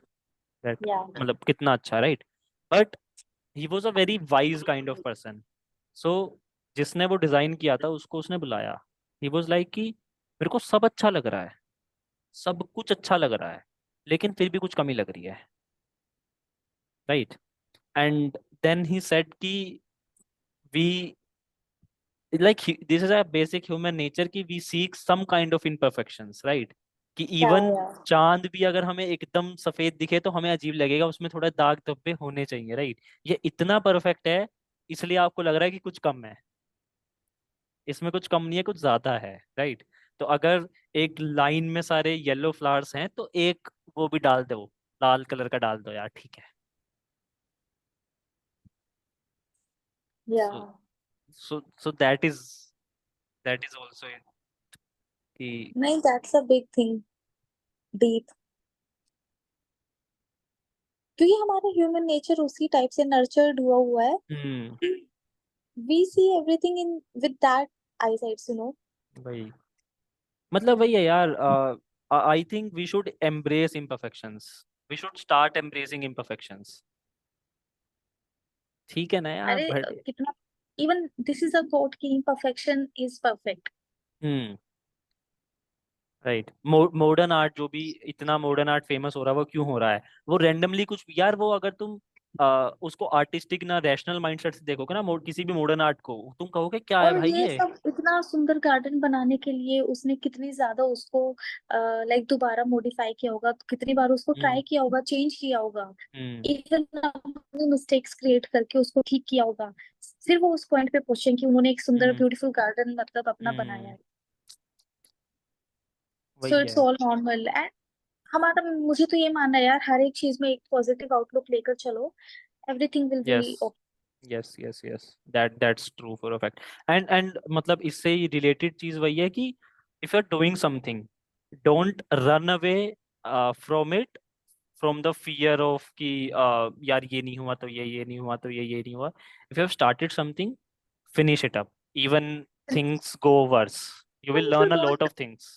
that Yeah. मतलब कितना अच्छा, right. But he was a very wise kind of person. So जिसने वो design किया था उसको उसने बुलाया, ही वॉज लाइक कि मेरे को सब अच्छा लग रहा है, सब कुछ अच्छा लग रहा है, लेकिन फिर भी कुछ कमी लग रही है, right. And then he said कि we, like this is a basic human nature कि we seek some kind of imperfections, right. कि Yeah, इवन yeah. चांद भी अगर हमें एकदम सफेद दिखे तो हमें अजीब लगेगा, उसमें थोड़ा दाग धब्बे होने चाहिए, राइट। ये इतना परफेक्ट है, इसलिए आपको लग रहा है कि कुछ कम है। इसमें कुछ कम नहीं है, कुछ ज्यादा है, राइट। तो अगर एक लाइन में सारे येलो फ्लावर्स हैं तो एक वो भी डाल दो, लाल कलर का डाल दो यार, ठीक है। सो Yeah. So that is also कि नहीं, that's a big thing, deep. क्योंकि हमारा ह्यूमन नेचर उसी टाइप से नर्चर्ड हुआ हुआ है. हम्म। We see everything in with that eyesight, you know. वही, मतलब वही है यार। I think we should embrace imperfections, we should start embracing imperfections. ठीक है ना यार, अरे बट कितना, even this is a quote कि imperfection is perfect. Hmm, right. Modern art, जो भी इतना मॉडर्न आर्ट फेमस हो रहा है, वो क्यों हो रहा है? वो रेंडमली कुछ यार, वो अगर तुम उसको आर्टिस्टिक ना रैशनल माइंडसेट से देखोगे ना, किसी भी मॉडर्न आर्ट को, तुम कहोगे क्या है और भाई ये ये। सब इतना सुंदर गार्डन बनाने के लिए उसने कितनी ज्यादा उसको लाइक दोबारा मॉडिफाई किया होगा, कितनी बार उसको हम्म। ट्राई किया होगा, चेंज किया होगा, हम्म। इवन मिस्टेक्स क्रिएट करके उसको ठीक किया होगा, फिर वो उस पॉइंट पे पहुंचे कि उन्होंने एक सुंदर हम्म। ब्यूटीफुल गार्डन मतलब अपना बनाया हम्म। है. सो वही इट्स है। All normal. एंड हमारा, मुझे तो ये मानना है यार, हर एक चीज में एक पॉजिटिव आउटलुक लेकर चलो, everything will be yes, yes, yes, yes, that's true for a fact. And मतलब इससे ही रिलेटेड चीज वही है कि if you are doing something, don't run away from it, from the fear of कि यार ये नहीं हुआ तो ये नहीं हुआ तो ये नहीं हुआ। If you have started something, finish it up, even things go worse, you will even if you learn a lot don't of things।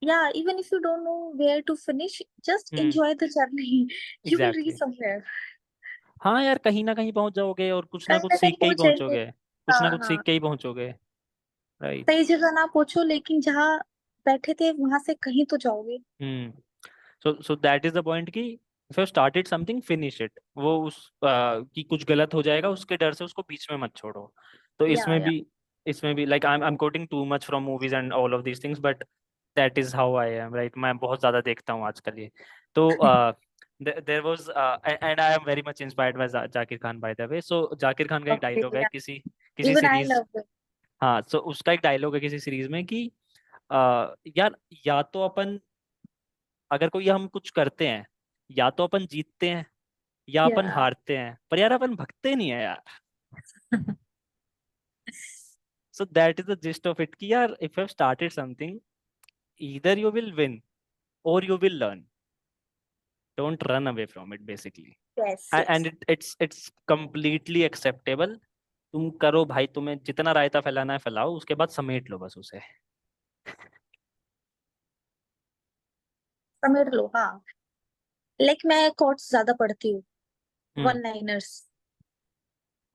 yeah, even if you don't know where to finish, just hmm. enjoy the journey. You will reach exactly, somewhere. हाँ यार, कहीं ना कहीं पहुंच जाओगे और कुछ ना कहीं कुछ ना कहीं सीख के ही पहुंचेंगे. पहुंचोगे, कुछ ना हाँ कुछ हाँ. सीख के ही पहुंचोगे, राइट। सही जगह ना पहुंचो, लेकिन जहाँ बैठे थे वहां से कहीं तो जाओगे. Hmm. So that is the point कि if you started something, finish it. वो कि कुछ गलत हो जाएगा उसके डर से उसको बीच में मत छोड़ो। तो या या. इसमें भी like I am quoting too much from movies and all of these things, but that is how I am, right. मैं बहुत ज्यादा देखता हूँ आजकल ये। तो there was, and I am very much inspired by Zakir Khan, by the way. So Zakir Khan का एक ओके. डायलॉग है या. किसी किसी इवन आई सीरीज, लव. हाँ, सो उसका एक डायलॉग है किसी सीरीज में कि यार, या तो अपन, अगर कोई हम कुछ करते हैं, या तो अपन जीतते हैं या अपन या हारते हैं, पर यार अपन भगते नहीं है यार। So that is the gist of it कि यार, if you have started something, either you will win or you will learn, don't run away from it basically. Yes and yes it's completely acceptable. तुम करो भाई, तुम्हें जितना रायता फैलाना है फैलाओ, उसके बाद समेट लो बस उसे। समझ लो हाँ। लाइक मैं कोट्स ज्यादा पढ़ती हूँ, हम्म। वन लाइनर्स,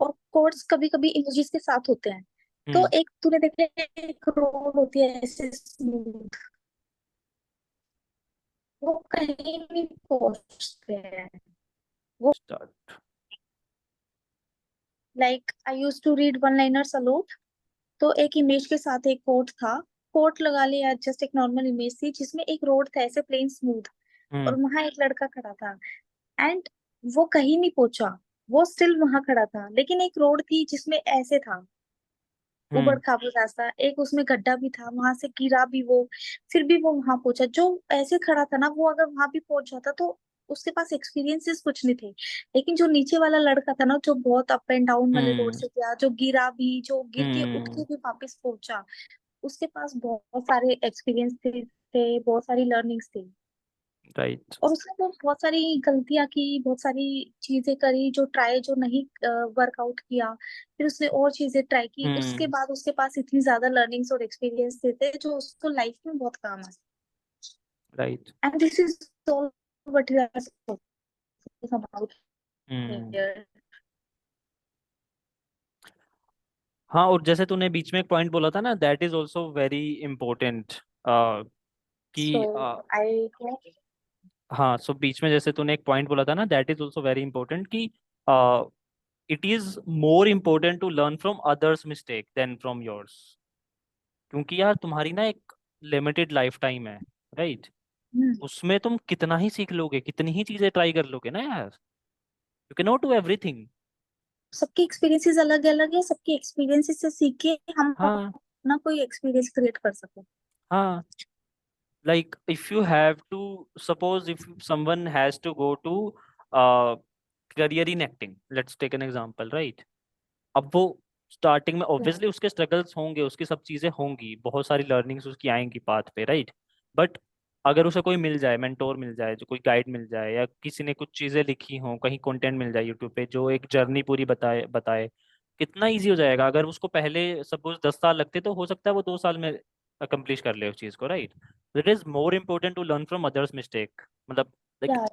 और कोट्स कभी कभी इमोजीज के साथ होते हैं। तो हम्म। एक तूने देखा है, एक रोड होती है ऐसे स्मूथ, वो कहीं नहीं पहुंचते हैं वो। Start. Like I use to read one liners a lot, तो एक इमेज के साथ एक कोट था, कोट लगा लिया, जस्ट एक नॉर्मल इमेज थी जिसमें एक रोड था ऐसे प्लेन स्मूथ, और हम्म। वहां एक लड़का खड़ा था, एंड वो कहीं नहीं पहुंचा, वो स्टिल वहां खड़ा था, लेकिन एक रोड थी जिसमें ऐसे था, उबड़ हम्म। खाबड़ रास्ता, एक उसमें गड्ढा भी था, वहां से गिरा भी वो, फिर भी वो वहां पहुंचा। जो ऐसे खड़ा था ना, वो अगर वहां भी पहुंच जाता तो उसके पास एक्सपीरियंसेस कुछ नहीं थे। लेकिन जो नीचे वाला लड़का था ना, जो बहुत अप एंड डाउन वाले रोड हम्म। से गया, जो गिरा भी, जो गिर के उठ के हम्म। भी वापस पहुंचा, उसके पास बहुत सारे एक्सपीरियंस थे, बहुत सारी लर्निंग्स थी। राइट। और उसने तो बहुत सारी गलतियां की, बहुत सारी चीजें करी, जो ट्राई, जो नहीं वर्कआउट किया, फिर उसने और चीजें ट्राई की, उसके हम्म। बाद उसके पास इतनी ज्यादा लर्निंग्स और एक्सपीरियंस थे जो उसको लाइफ में बहुत काम आए। Right. And this is all what we are about hmm. Here. हाँ, और जैसे तूने बीच में एक पॉइंट बोला था ना, that is also very important, so कि आई हाँ, सो बीच में जैसे तूने एक पॉइंट बोला था ना, that is also very important कि it is more important to learn from others mistake than from yours. क्योंकि यार तुम्हारी ना एक लिमिटेड लाइफ टाइम है, राइट? उसमें तुम कितना ही सीख लोगे, कितनी ही चीजें ट्राई कर लोगे ना यार, you can not do everything. सबकी एक्सपीरियंसेस अलग अलग है, सबकी एक्सपीरियंसेस से सीख के हम हाँ। अपना कोई एक्सपीरियंस क्रिएट कर सकें। हाँ, like if you have to, suppose if someone has to go to uh, career in acting, let's take an example, right? अब वो स्टार्टिंग में Yeah. ऑब्वियसली उसके स्ट्रगल्स होंगे, उसकी सब चीजें होंगी, बहुत सारी लर्निंग्स उसकी आएंगी पाथ पे, राइट? बट अगर उसे कोई मिल जाए, मेंटोर मिल जाए, जो कोई गाइड मिल जाए, या किसी ने कुछ चीजें लिखी हों, कहीं कंटेंट मिल जाए यूट्यूब पे जो एक जर्नी पूरी बताए बताए, कितना इजी हो जाएगा। अगर उसको पहले सपोज 10 साल लगते, तो हो सकता है वो 2 साल में अकम्प्लिश कर ले उस चीज को, right? It is more important to learn from others mistake, मतलब like, Yeah,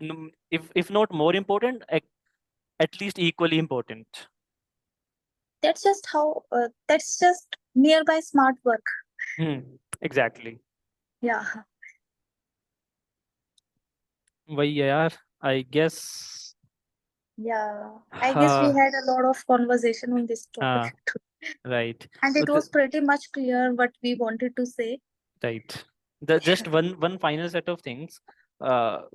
yeah. if not more important, at least equally important. That's just nearby smart work. Exactly. Yeah. वही है यार, I guess. Yeah. I guess we हाँ। had a lot of conversation on this topic हाँ। too. Right. And it was pretty much clear what we wanted to say. Right. Just one one final set of things,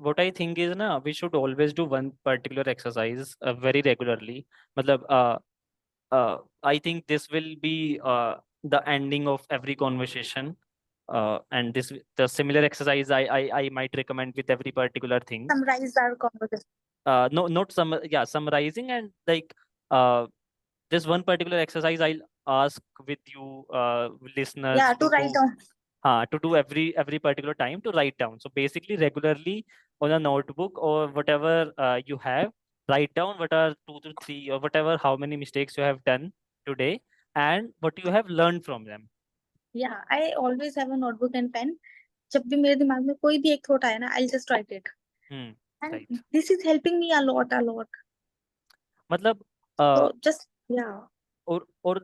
what I think is ना, we should always do one particular exercise very regularly, मतलब I think this will be the ending of every conversation, and this the similar exercise I might recommend with every particular thing. Summarize our conversation. No, not some, yeah, summarizing, and like uh, this one particular exercise I'll ask with you Yeah, listeners to to write do. down. To do every particular time, to write down. So basically regularly on a notebook or whatever you have, write down what are 2 to 3 or whatever, how many mistakes you have done today, and what you have learned from them. Yeah, I always have a notebook and pen. जब भी मेरे दिमाग में कोई भी एक thought आया ना, I'll just write it. Hmm. And right. this is helping me a lot, a lot. मतलब uh, So just, yeah. और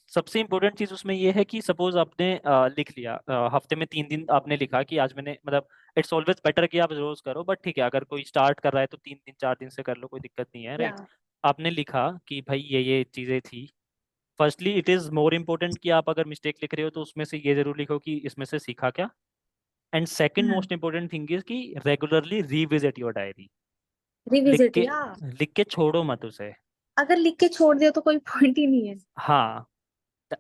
सबसे इम्पोर्टेंट चीज उसमें ये है कि सपोज आपने लिख लिया, हफ्ते में 3 दिन आपने लिखा कि आज मैंने, मतलब इट्स ऑलवेज बेटर कि आप रोज करो, बट ठीक है, अगर कोई स्टार्ट कर रहा है तो 3 दिन 4 दिन से कर लो, कोई दिक्कत नहीं है, राइट? Yeah. आपने लिखा कि भाई ये चीजें थी। Firstly it is more important कि आप अगर मिस्टेक लिख रहे हो तो उसमें से ये जरूर लिखो कि इसमें से सीखा क्या। And second Hmm. Most important thing is कि रेगुलरली रिविजिट योर डायरी। लिख Revisit, के yeah. लिख के छोड़ो मत उसे। अगर लिख के छोड़ दिया तो कोई पॉइंट ही नहीं है। हाँ,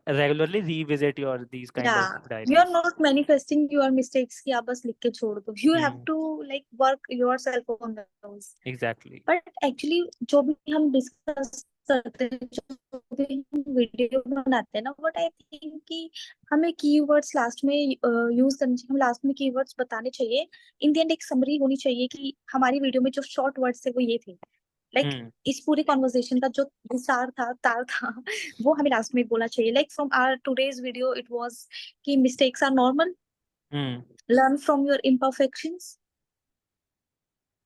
regularly revisit your these kind of Yeah, you are diaries. not manifesting your mistakes कि आप बस लिख के छोड़ दो. You have Hmm, to like work yourself on those. exactly. But actually जो भी हम डिस्कस करते हैं, जो भी हम वीडियो बनाते हैं ना, बट आई थिंक कि हमें कीवर्ड्स लास्ट में यूज करने चाहिए, हम लास्ट में कीवर्ड्स बताने चाहिए. इन द एंड एक समरी होनी चाहिए कि हमारी वीडियो में जो शॉर्ट वर्ड्स थे वो ये थे. लाइक Hmm, इस पूरी कॉन्वर्सेशन का जो विस्तार था, तार था, वो हमें लास्ट में बोलना चाहिए. Like from our today's video it was कि mistakes are normal, hmm, learn from your imperfections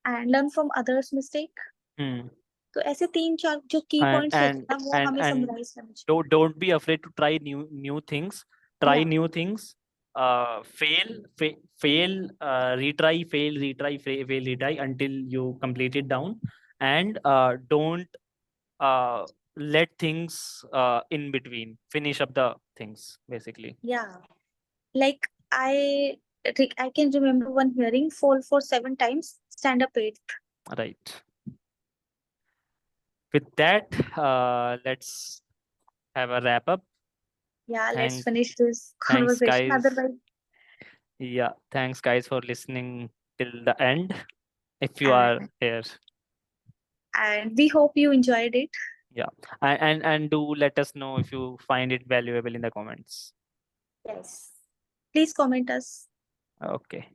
and learn from others mistake. hmm. तो ऐसे तीन चार जो की and पॉइंट्स रहते and हैं ना, वो and हमें and समराइज करना चाहिए. don't be afraid to try new things. Try या new things. Fail, retry, fail, retry until you complete it down. And don't let things in between. Finish up the things basically. या like I can remember one hearing, fall for 7 times, stand up 8. Right. With that, let's have a wrap up. Yeah, let's Thank, finish this thanks, conversation. guys. Otherwise, Yeah, thanks, guys, for listening till the end. If you are and here, we hope you enjoyed it. yeah, and do let us know if you find it valuable in the comments. Yes. Please comment us. Okay.